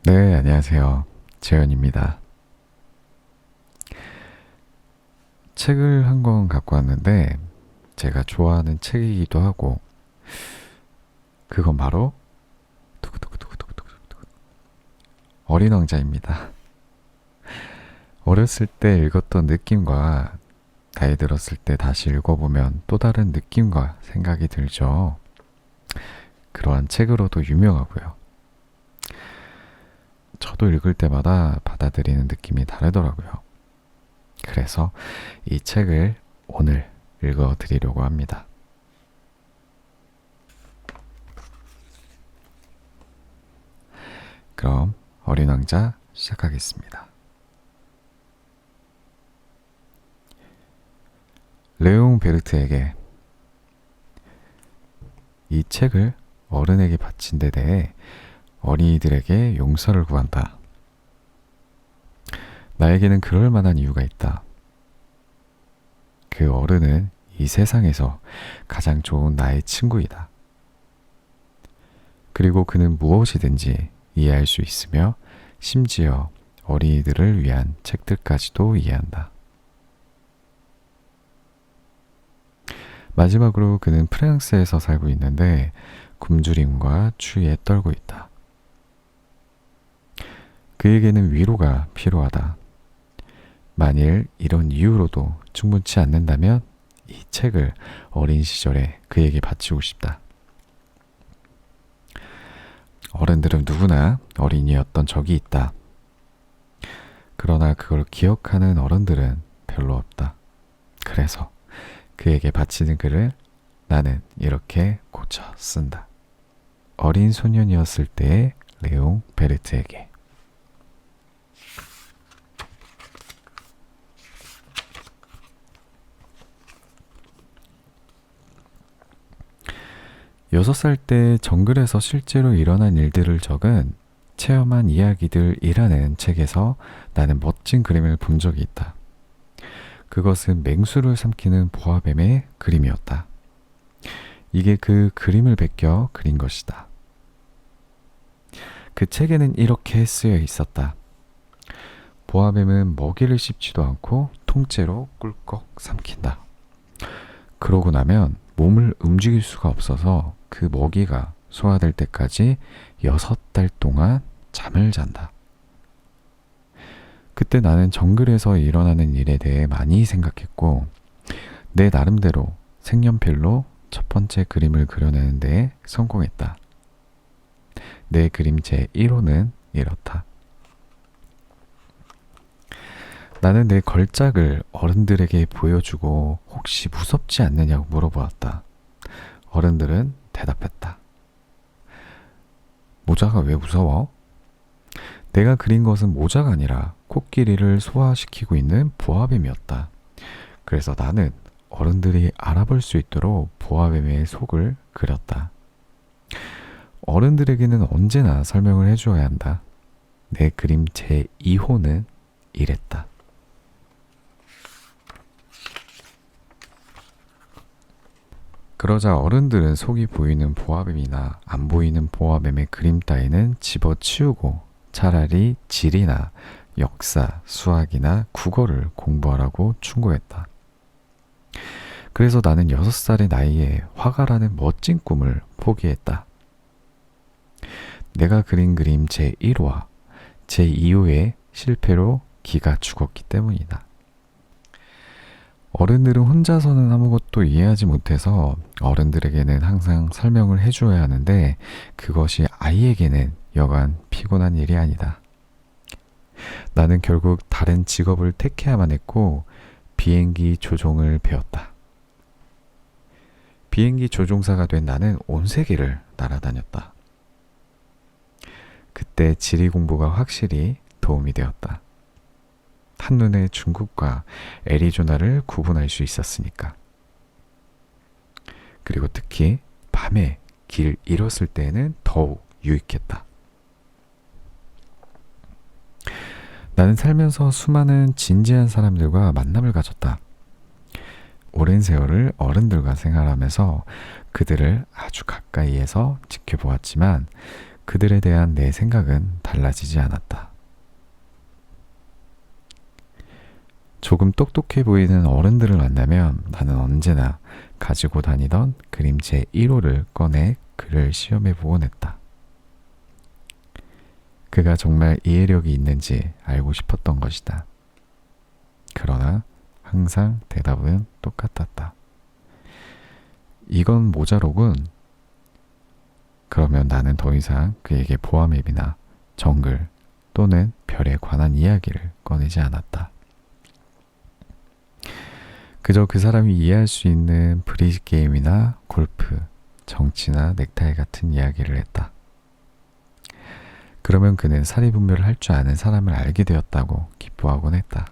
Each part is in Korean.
네, 안녕하세요. 재현입니다. 책을 한 권 갖고 왔는데, 제가 좋아하는 책이기도 하고, 그건 바로, 두구두구두구두구두구, 어린 왕자입니다. 어렸을 때 읽었던 느낌과, 나이 들었을 때 다시 읽어보면 또 다른 느낌과 생각이 들죠. 그러한 책으로도 유명하고요. 저도 읽을 때마다 받아들이는 느낌이 다르더라고요. 그래서 이 책을 오늘 읽어드리려고 합니다. 그럼 어린 왕자 시작하겠습니다. 레옹 베르트에게 이 책을 어른에게 바친 데 대해 어린이들에게 용서를 구한다. 나에게는 그럴 만한 이유가 있다. 그 어른은 이 세상에서 가장 좋은 나의 친구이다. 그리고 그는 무엇이든지 이해할 수 있으며 심지어 어린이들을 위한 책들까지도 이해한다. 마지막으로 그는 프랑스에서 살고 있는데 굶주림과 추위에 떨고 있다. 그에게는 위로가 필요하다. 만일 이런 이유로도 충분치 않는다면 이 책을 어린 시절에 그에게 바치고 싶다. 어른들은 누구나 어린이였던 적이 있다. 그러나 그걸 기억하는 어른들은 별로 없다. 그래서 그에게 바치는 글을 나는 이렇게 고쳐 쓴다. 어린 소년이었을 때의 레옹 베르트에게. 여섯 살 때 정글에서 실제로 일어난 일들을 적은 체험한 이야기들이라는 책에서 나는 멋진 그림을 본 적이 있다. 그것은 맹수를 삼키는 보아뱀의 그림이었다. 이게 그 그림을 베껴 그린 것이다. 그 책에는 이렇게 쓰여 있었다. 보아뱀은 먹이를 씹지도 않고 통째로 꿀꺽 삼킨다. 그러고 나면 몸을 움직일 수가 없어서 그 먹이가 소화될 때까지 6달 동안 잠을 잔다. 그때 나는 정글에서 일어나는 일에 대해 많이 생각했고 내 나름대로 색연필로 첫 번째 그림을 그려내는 데 성공했다. 내 그림 제 1호는 이렇다. 나는 내 걸작을 어른들에게 보여주고 혹시 무섭지 않느냐고 물어보았다. 어른들은 대답했다. 모자가 왜 무서워? 내가 그린 것은 모자가 아니라 코끼리를 소화시키고 있는 보아뱀이었다. 그래서 나는 어른들이 알아볼 수 있도록 보아뱀의 속을 그렸다. 어른들에게는 언제나 설명을 해줘야 한다. 내 그림 제2호는 이랬다. 그러자 어른들은 속이 보이는 보아뱀이나 안 보이는 보아뱀의 그림 따위는 집어치우고 차라리 지리나 역사, 수학이나 국어를 공부하라고 충고했다. 그래서 나는 6살의 나이에 화가라는 멋진 꿈을 포기했다. 내가 그린 그림 제1호와 제2호의 실패로 기가 죽었기 때문이다. 어른들은 혼자서는 아무것도 이해하지 못해서 어른들에게는 항상 설명을 해줘야 하는데 그것이 아이에게는 여간 피곤한 일이 아니다. 나는 결국 다른 직업을 택해야만 했고 비행기 조종을 배웠다. 비행기 조종사가 된 나는 온 세계를 날아다녔다. 그때 지리 공부가 확실히 도움이 되었다. 한눈에 중국과 애리조나를 구분할 수 있었으니까. 그리고 특히 밤에 길 잃었을 때에는 더욱 유익했다. 나는 살면서 수많은 진지한 사람들과 만남을 가졌다. 오랜 세월을 어른들과 생활하면서 그들을 아주 가까이에서 지켜보았지만 그들에 대한 내 생각은 달라지지 않았다. 조금 똑똑해 보이는 어른들을 만나면 나는 언제나 가지고 다니던 그림체 1호를 꺼내 그를 시험해 보곤 했다. 그가 정말 이해력이 있는지 알고 싶었던 것이다. 그러나 항상 대답은 똑같았다. 이건 모자로군. 그러면 나는 더 이상 그에게 보아맵이나 정글 또는 별에 관한 이야기를 꺼내지 않았다. 그저 그 사람이 이해할 수 있는 브리지 게임이나 골프, 정치나 넥타이 같은 이야기를 했다. 그러면 그는 사리분별을 할 줄 아는 사람을 알게 되었다고 기뻐하곤 했다.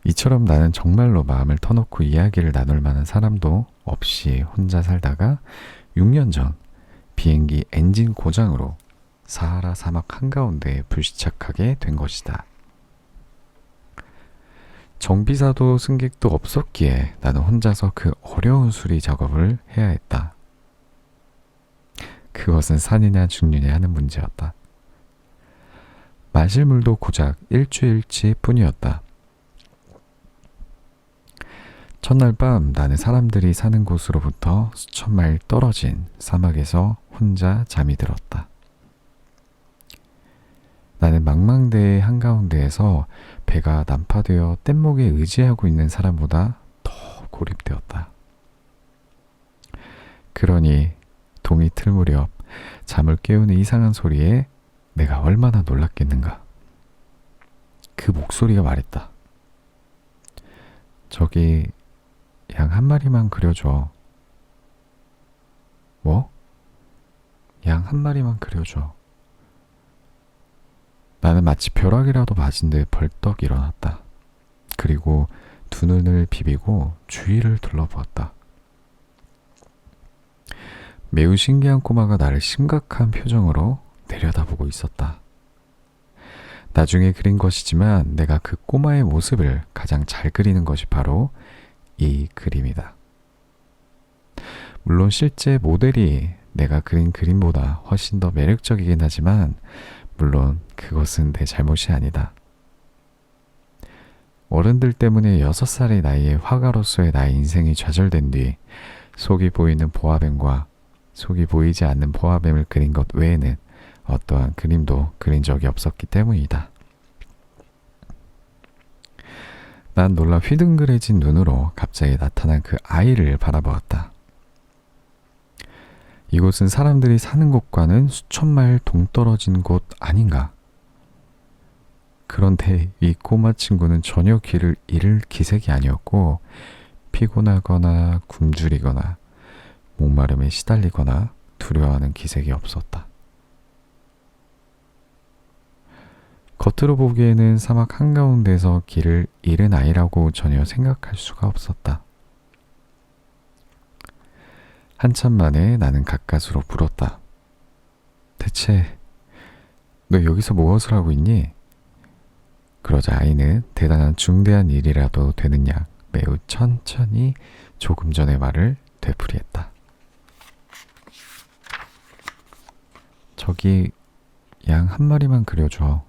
이처럼 나는 정말로 마음을 터놓고 이야기를 나눌 만한 사람도 없이 혼자 살다가 6년 전 비행기 엔진 고장으로 사하라 사막 한가운데에 불시착하게 된 것이다. 정비사도 승객도 없었기에 나는 혼자서 그 어려운 수리 작업을 해야 했다. 그것은 사느냐 죽느냐 하는 문제였다. 마실 물도 고작 일주일치 뿐이었다. 첫날 밤 나는 사람들이 사는 곳으로부터 수천 마일 떨어진 사막에서 혼자 잠이 들었다. 나는 망망대해 한가운데에서 배가 난파되어 뗏목에 의지하고 있는 사람보다 더 고립되었다. 그러니 동이 틀 무렵 잠을 깨우는 이상한 소리에 내가 얼마나 놀랐겠는가. 그 목소리가 말했다. 저기 양 한 마리만 그려줘. 뭐? 양 한 마리만 그려줘. 나는 마치 벼락이라도 맞은 듯 벌떡 일어났다. 그리고 두 눈을 비비고 주위를 둘러보았다. 매우 신기한 꼬마가 나를 심각한 표정으로 내려다보고 있었다. 나중에 그린 것이지만 내가 그 꼬마의 모습을 가장 잘 그리는 것이 바로 이 그림이다. 물론 실제 모델이 내가 그린 그림보다 훨씬 더 매력적이긴 하지만 물론 그것은 내 잘못이 아니다. 어른들 때문에 6살의 나이에 화가로서의 나의 인생이 좌절된 뒤 속이 보이는 보아뱀과 속이 보이지 않는 보아뱀을 그린 것 외에는 어떠한 그림도 그린 적이 없었기 때문이다. 난 놀라 휘둥그레진 눈으로 갑자기 나타난 그 아이를 바라보았다. 이곳은 사람들이 사는 곳과는 수천 마일 동떨어진 곳 아닌가? 그런데 이 꼬마 친구는 전혀 길을 잃을 기색이 아니었고 피곤하거나 굶주리거나 목마름에 시달리거나 두려워하는 기색이 없었다. 겉으로 보기에는 사막 한가운데서 길을 잃은 아이라고 전혀 생각할 수가 없었다. 한참 만에 나는 가까스로 물었다. 대체 너 여기서 무엇을 하고 있니? 그러자 아이는 대단한 중대한 일이라도 되는 양 매우 천천히 조금 전의 말을 되풀이했다. 저기 양 한 마리만 그려줘.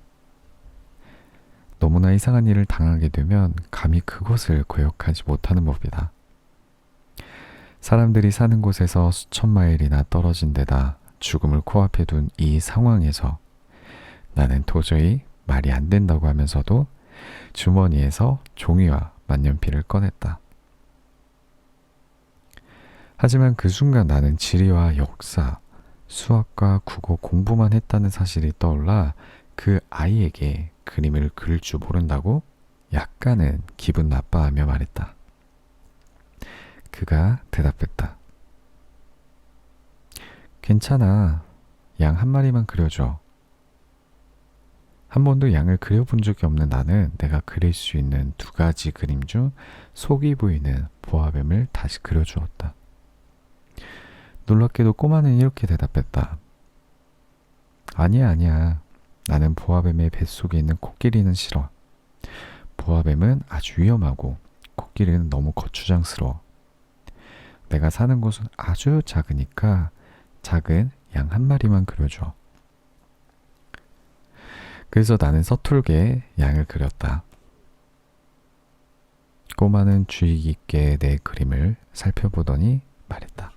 너무나 이상한 일을 당하게 되면 감히 그것을 거역하지 못하는 법이다. 사람들이 사는 곳에서 수천 마일이나 떨어진 데다 죽음을 코앞에 둔 이 상황에서 나는 도저히 말이 안 된다고 하면서도 주머니에서 종이와 만년필을 꺼냈다. 하지만 그 순간 나는 지리와 역사, 수학과 국어 공부만 했다는 사실이 떠올라 그 아이에게 그림을 그릴 줄 모른다고 약간은 기분 나빠하며 말했다. 그가 대답했다. 괜찮아. 양 한 마리만 그려줘. 한 번도 양을 그려본 적이 없는 나는 내가 그릴 수 있는 2가지 그림 중 속이 보이는 보아뱀을 다시 그려주었다. 놀랍게도 꼬마는 이렇게 대답했다. 아니야. 나는 보아뱀의 뱃속에 있는 코끼리는 싫어. 보아뱀은 아주 위험하고 코끼리는 너무 거추장스러워. 내가 사는 곳은 아주 작으니까 작은 양 한 마리만 그려줘. 그래서 나는 서툴게 양을 그렸다. 꼬마는 주의 깊게 내 그림을 살펴보더니 말했다.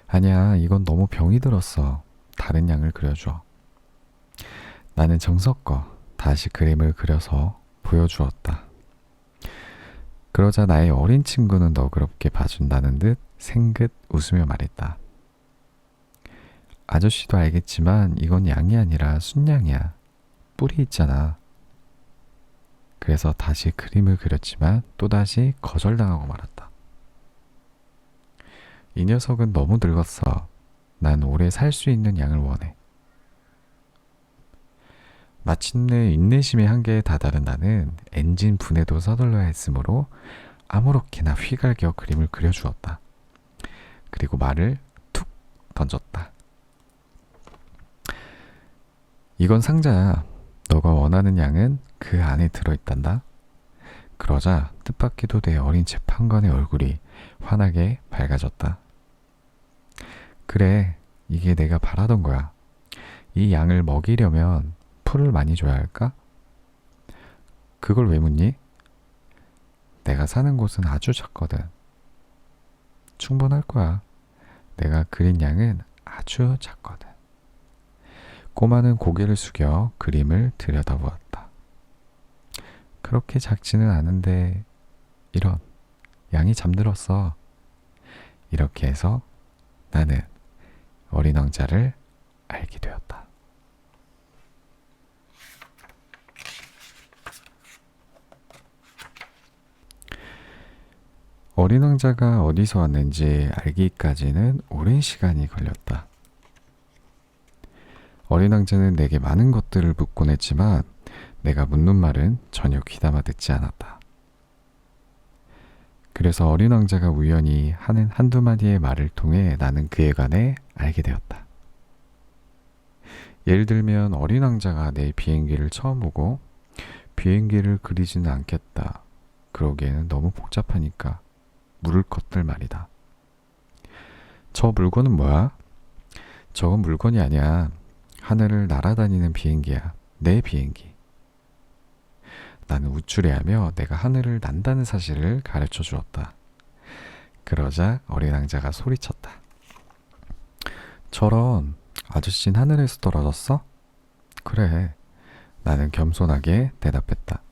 아니야, 이건 너무 병이 들었어. 다른 양을 그려줘. 나는 정성껏 다시 그림을 그려서 보여주었다. 그러자 나의 어린 친구는 너그럽게 봐준다는 듯 생긋 웃으며 말했다. 아저씨도 알겠지만 이건 양이 아니라 순양이야. 뿔이 있잖아. 그래서 다시 그림을 그렸지만 또다시 거절당하고 말았다. 이 녀석은 너무 늙었어. 난 오래 살 수 있는 양을 원해. 마침내 인내심의 한계에 다다른 나는 엔진 분해도 서둘러야 했으므로 아무렇게나 휘갈겨 그림을 그려주었다. 그리고 말을 툭 던졌다. 이건 상자야. 너가 원하는 양은 그 안에 들어있단다. 그러자 뜻밖에도 내 어린 재판관의 얼굴이 환하게 밝아졌다. 그래, 이게 내가 바라던 거야. 이 양을 먹이려면 풀을 많이 줘야 할까? 그걸 왜 묻니? 내가 사는 곳은 아주 작거든. 충분할 거야. 내가 그린 양은 아주 작거든. 꼬마는 고개를 숙여 그림을 들여다보았다. 그렇게 작지는 않은데 이런, 양이 잠들었어. 이렇게 해서 나는 어린 왕자를 알게 되었다. 어린 왕자가 어디서 왔는지 알기까지는 오랜 시간이 걸렸다. 어린 왕자는 내게 많은 것들을 묻곤 했지만 내가 묻는 말은 전혀 귀담아 듣지 않았다. 그래서 어린 왕자가 우연히 하는 한두 마디의 말을 통해 나는 그에 관해 알게 되었다. 예를 들면 어린 왕자가 내 비행기를 처음 보고 비행기를 그리지는 않겠다. 그러기에는 너무 복잡하니까 물을 것들 말이다. 저 물건은 뭐야? 저건 물건이 아니야. 하늘을 날아다니는 비행기야. 내 비행기. 나는 우쭐해하며 내가 하늘을 난다는 사실을 가르쳐 주었다. 그러자 어린 왕자가 소리쳤다. 저런, 아저씨는 하늘에서 떨어졌어? 그래. 나는 겸손하게 대답했다.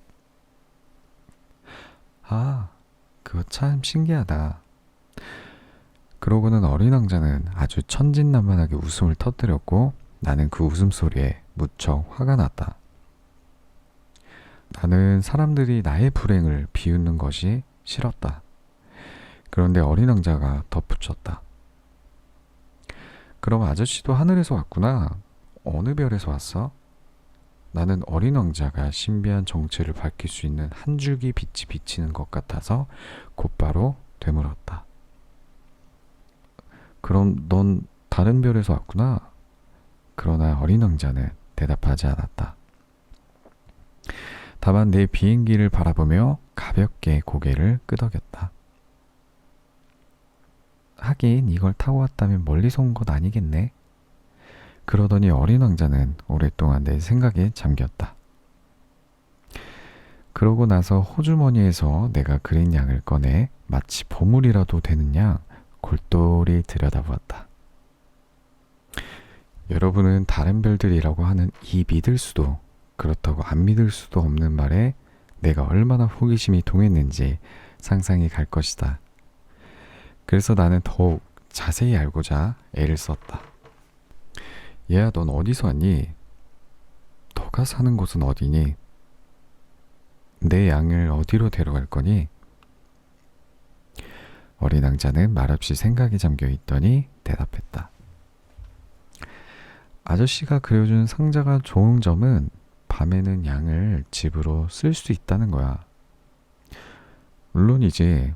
아, 그거 참 신기하다. 그러고는 어린 왕자는 아주 천진난만하게 웃음을 터뜨렸고 나는 그 웃음소리에 무척 화가 났다. 나는 사람들이 나의 불행을 비웃는 것이 싫었다. 그런데 어린 왕자가 덧붙였다. 그럼 아저씨도 하늘에서 왔구나. 어느 별에서 왔어? 나는 어린 왕자가 신비한 정체를 밝힐 수 있는 한 줄기 빛이 비치는 것 같아서 곧바로 되물었다. 그럼 넌 다른 별에서 왔구나. 그러나 어린 왕자는 대답하지 않았다. 다만 내 비행기를 바라보며 가볍게 고개를 끄덕였다. 하긴 이걸 타고 왔다면 멀리서 온 것 아니겠네. 그러더니 어린 왕자는 오랫동안 내 생각에 잠겼다. 그러고 나서 호주머니에서 내가 그린 양을 꺼내 마치 보물이라도 되는 양 골똘히 들여다보았다. 여러분은 다른 별들이라고 하는 이 믿을 수도 그렇다고 안 믿을 수도 없는 말에 내가 얼마나 호기심이 동했는지 상상이 갈 것이다. 그래서 나는 더욱 자세히 알고자 애를 썼다. 얘야, 넌 어디서 왔니? 너가 사는 곳은 어디니? 내 양을 어디로 데려갈 거니? 어린 왕자는 말없이 생각에 잠겨 있더니 대답했다. 아저씨가 그려준 상자가 좋은 점은 밤에는 양을 집으로 쓸 수 있다는 거야. 물론이지.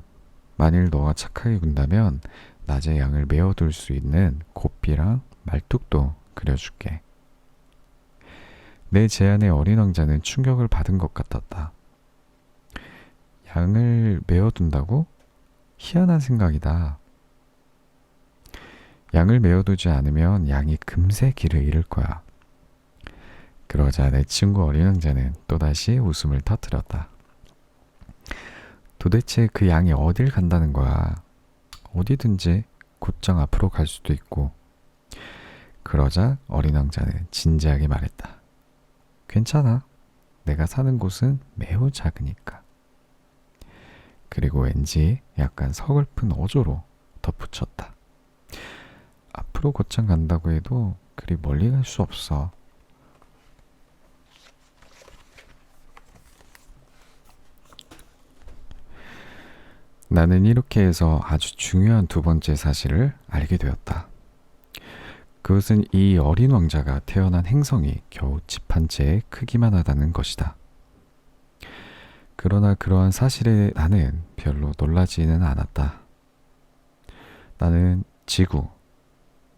만일 너가 착하게 군다면 낮에 양을 메어둘 수 있는 고삐랑 말뚝도 그려줄게. 내 제안에 어린 왕자는 충격을 받은 것 같았다. 양을 메어둔다고? 희한한 생각이다. 양을 메어두지 않으면 양이 금세 길을 잃을 거야. 그러자 내 친구 어린 왕자는 또다시 웃음을 터뜨렸다. 도대체 그 양이 어딜 간다는 거야? 어디든지 곧장 앞으로 갈 수도 있고. 그러자 어린 왕자는 진지하게 말했다. 괜찮아. 내가 사는 곳은 매우 작으니까. 그리고 왠지 약간 서글픈 어조로 덧붙였다. 앞으로 곧장 간다고 해도 그리 멀리 갈 수 없어. 나는 이렇게 해서 아주 중요한 두 번째 사실을 알게 되었다. 그것은 이 어린 왕자가 태어난 행성이 겨우 집 한 채의 크기만 하다는 것이다. 그러나 그러한 사실에 나는 별로 놀라지는 않았다. 나는 지구,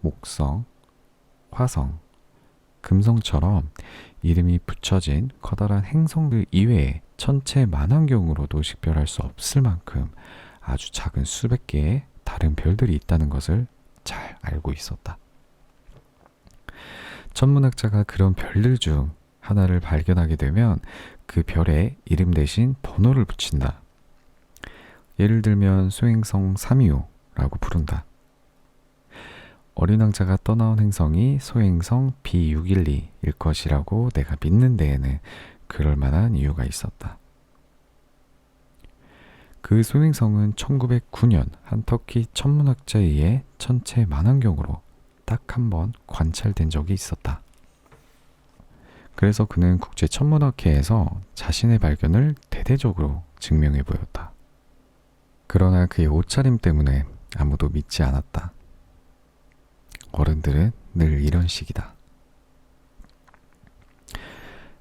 목성, 화성, 금성처럼 이름이 붙여진 커다란 행성들 이외에 천체 만환경으로도 식별할 수 없을 만큼 아주 작은 수백 개의 다른 별들이 있다는 것을 잘 알고 있었다. 천문학자가 그런 별들 중 하나를 발견하게 되면 그 별에 이름 대신 번호를 붙인다. 예를 들면 소행성 325라고 부른다. 어린 왕자가 떠나온 행성이 소행성 B612일 것이라고 내가 믿는 데에는 그럴 만한 이유가 있었다. 그 소행성은 1909년 한 터키 천문학자에 의해 천체 만환경으로 딱 한 번 관찰된 적이 있었다. 그래서 그는 국제천문학회에서 자신의 발견을 대대적으로 증명해 보였다. 그러나 그의 옷차림 때문에 아무도 믿지 않았다. 어른들은 늘 이런 식이다.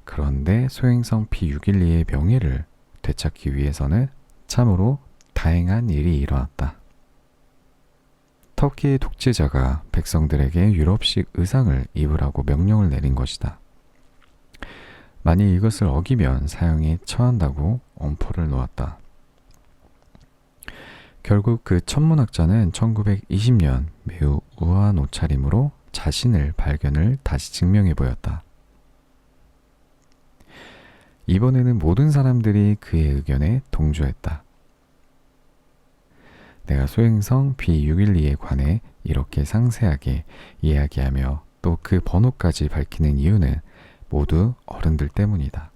그런데 소행성 B612의 명예를 되찾기 위해서는 참으로 다행한 일이 일어났다. 터키의 독재자가 백성들에게 유럽식 의상을 입으라고 명령을 내린 것이다. 만일 이것을 어기면 사형에 처한다고 엄포를 놓았다. 결국 그 천문학자는 1920년 매우 우아한 옷차림으로 자신의 발견을 다시 증명해 보였다. 이번에는 모든 사람들이 그의 의견에 동조했다. 내가 소행성 B612에 관해 이렇게 상세하게 이야기하며 또 그 번호까지 밝히는 이유는 모두 어른들 때문이다.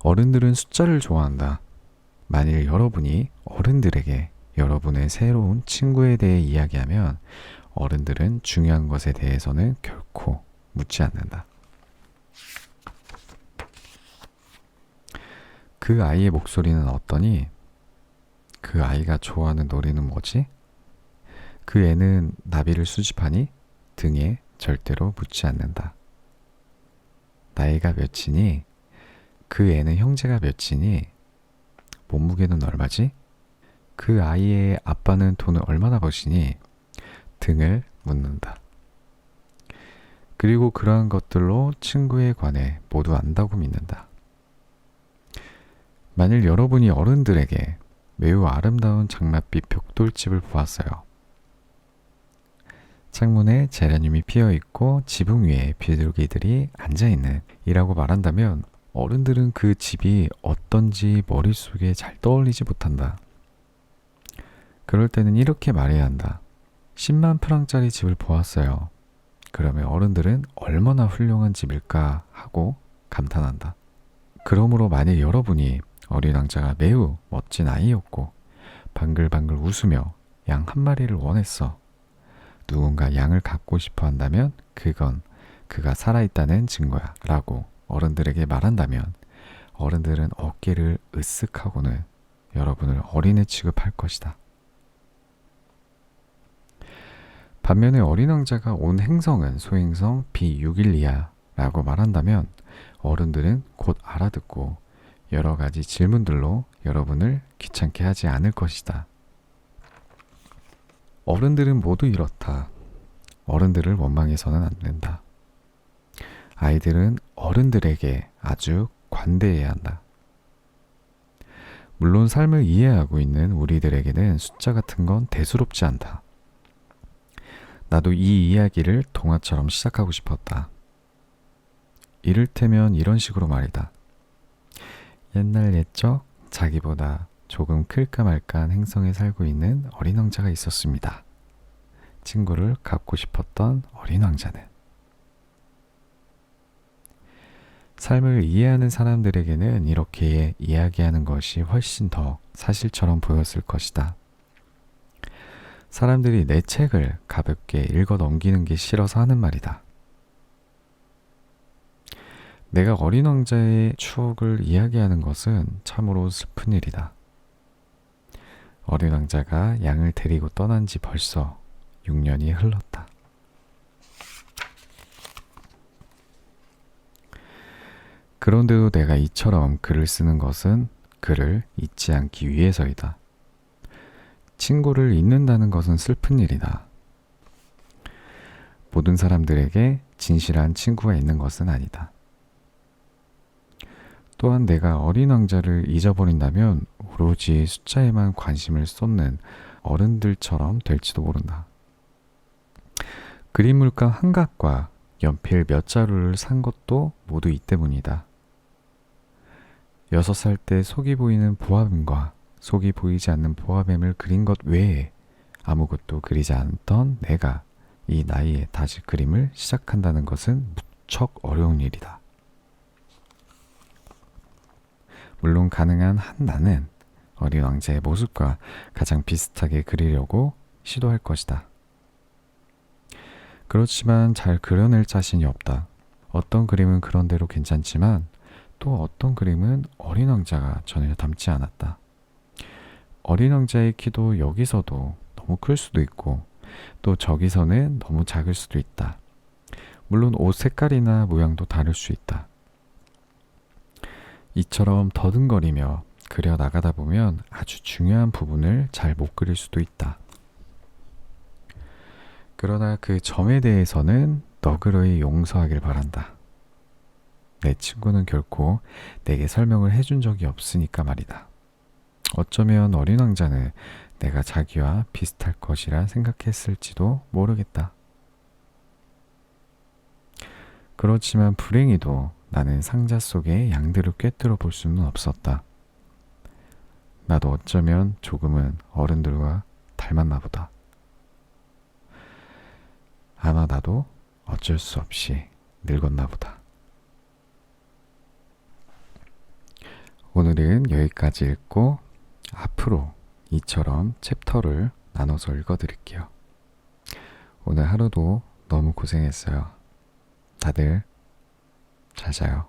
어른들은 숫자를 좋아한다. 만일 여러분이 어른들에게 여러분의 새로운 친구에 대해 이야기하면 어른들은 중요한 것에 대해서는 결코 묻지 않는다. 그 아이의 목소리는 어떠니? 그 아이가 좋아하는 놀이는 뭐지? 그 애는 나비를 수집하니? 등에 절대로 묻지 않는다. 나이가 몇이니? 그 애는 형제가 몇이니? 몸무게는 얼마지? 그 아이의 아빠는 돈을 얼마나 버시니? 등을 묻는다. 그리고 그러한 것들로 친구에 관해 모두 안다고 믿는다. 만일 여러분이 어른들에게 매우 아름다운 장밋빛 벽돌집을 보았어요. 창문에 제라늄이 피어있고 지붕 위에 비둘기들이 앉아있는 이라고 말한다면 어른들은 그 집이 어떤지 머릿속에 잘 떠올리지 못한다. 그럴 때는 이렇게 말해야 한다. 10만 프랑짜리 집을 보았어요. 그러면 어른들은 얼마나 훌륭한 집일까 하고 감탄한다. 그러므로 만일 여러분이 어린 왕자가 매우 멋진 아이였고 방글방글 웃으며 양 한 마리를 원했어. 누군가 양을 갖고 싶어 한다면 그건 그가 살아있다는 증거야 라고 어른들에게 말한다면 어른들은 어깨를 으쓱하고는 여러분을 어린애 취급할 것이다. 반면에 어린 왕자가 온 행성은 소행성 B612야 라고 말한다면 어른들은 곧 알아듣고 여러 가지 질문들로 여러분을 귀찮게 하지 않을 것이다. 어른들은 모두 이렇다. 어른들을 원망해서는 안 된다. 아이들은 어른들에게 아주 관대해야 한다. 물론 삶을 이해하고 있는 우리들에게는 숫자 같은 건 대수롭지 않다. 나도 이 이야기를 동화처럼 시작하고 싶었다. 이를테면 이런 식으로 말이다. 옛날 옛적 자기보다 조금 클까 말까한 행성에 살고 있는 어린 왕자가 있었습니다. 친구를 갖고 싶었던 어린 왕자는 삶을 이해하는 사람들에게는 이렇게 이야기하는 것이 훨씬 더 사실처럼 보였을 것이다. 사람들이 내 책을 가볍게 읽어 넘기는 게 싫어서 하는 말이다. 내가 어린 왕자의 추억을 이야기하는 것은 참으로 슬픈 일이다. 어린 왕자가 양을 데리고 떠난 지 벌써 6년이 흘렀다. 그런데도 내가 이처럼 글을 쓰는 것은 그를 잊지 않기 위해서이다. 친구를 잊는다는 것은 슬픈 일이다. 모든 사람들에게 진실한 친구가 있는 것은 아니다. 또한 내가 어린 왕자를 잊어버린다면 오로지 숫자에만 관심을 쏟는 어른들처럼 될지도 모른다. 그림 물감 한 갑과 연필 몇 자루를 산 것도 모두 이 때문이다. 6살 때 속이 보이는 보아뱀과 속이 보이지 않는 보아뱀을 그린 것 외에 아무것도 그리지 않던 내가 이 나이에 다시 그림을 시작한다는 것은 무척 어려운 일이다. 물론 가능한 한 나는 어린 왕자의 모습과 가장 비슷하게 그리려고 시도할 것이다. 그렇지만 잘 그려낼 자신이 없다. 어떤 그림은 그런대로 괜찮지만 또 어떤 그림은 어린 왕자가 전혀 닮지 않았다. 어린 왕자의 키도 여기서도 너무 클 수도 있고 또 저기서는 너무 작을 수도 있다. 물론 옷 색깔이나 모양도 다를 수 있다. 이처럼 더듬거리며 그려 나가다 보면 아주 중요한 부분을 잘 못 그릴 수도 있다. 그러나 그 점에 대해서는 너그러이 용서하길 바란다. 내 친구는 결코 내게 설명을 해준 적이 없으니까 말이다. 어쩌면 어린 왕자는 내가 자기와 비슷할 것이라 생각했을지도 모르겠다. 그렇지만 불행히도 나는 상자 속에 양들을 꿰뚫어 볼 수는 없었다. 나도 어쩌면 조금은 어른들과 닮았나 보다. 아마 나도 어쩔 수 없이 늙었나 보다. 오늘은 여기까지 읽고 앞으로 이처럼 챕터를 나눠서 읽어드릴게요. 오늘 하루도 너무 고생했어요. 다들 잘 자요.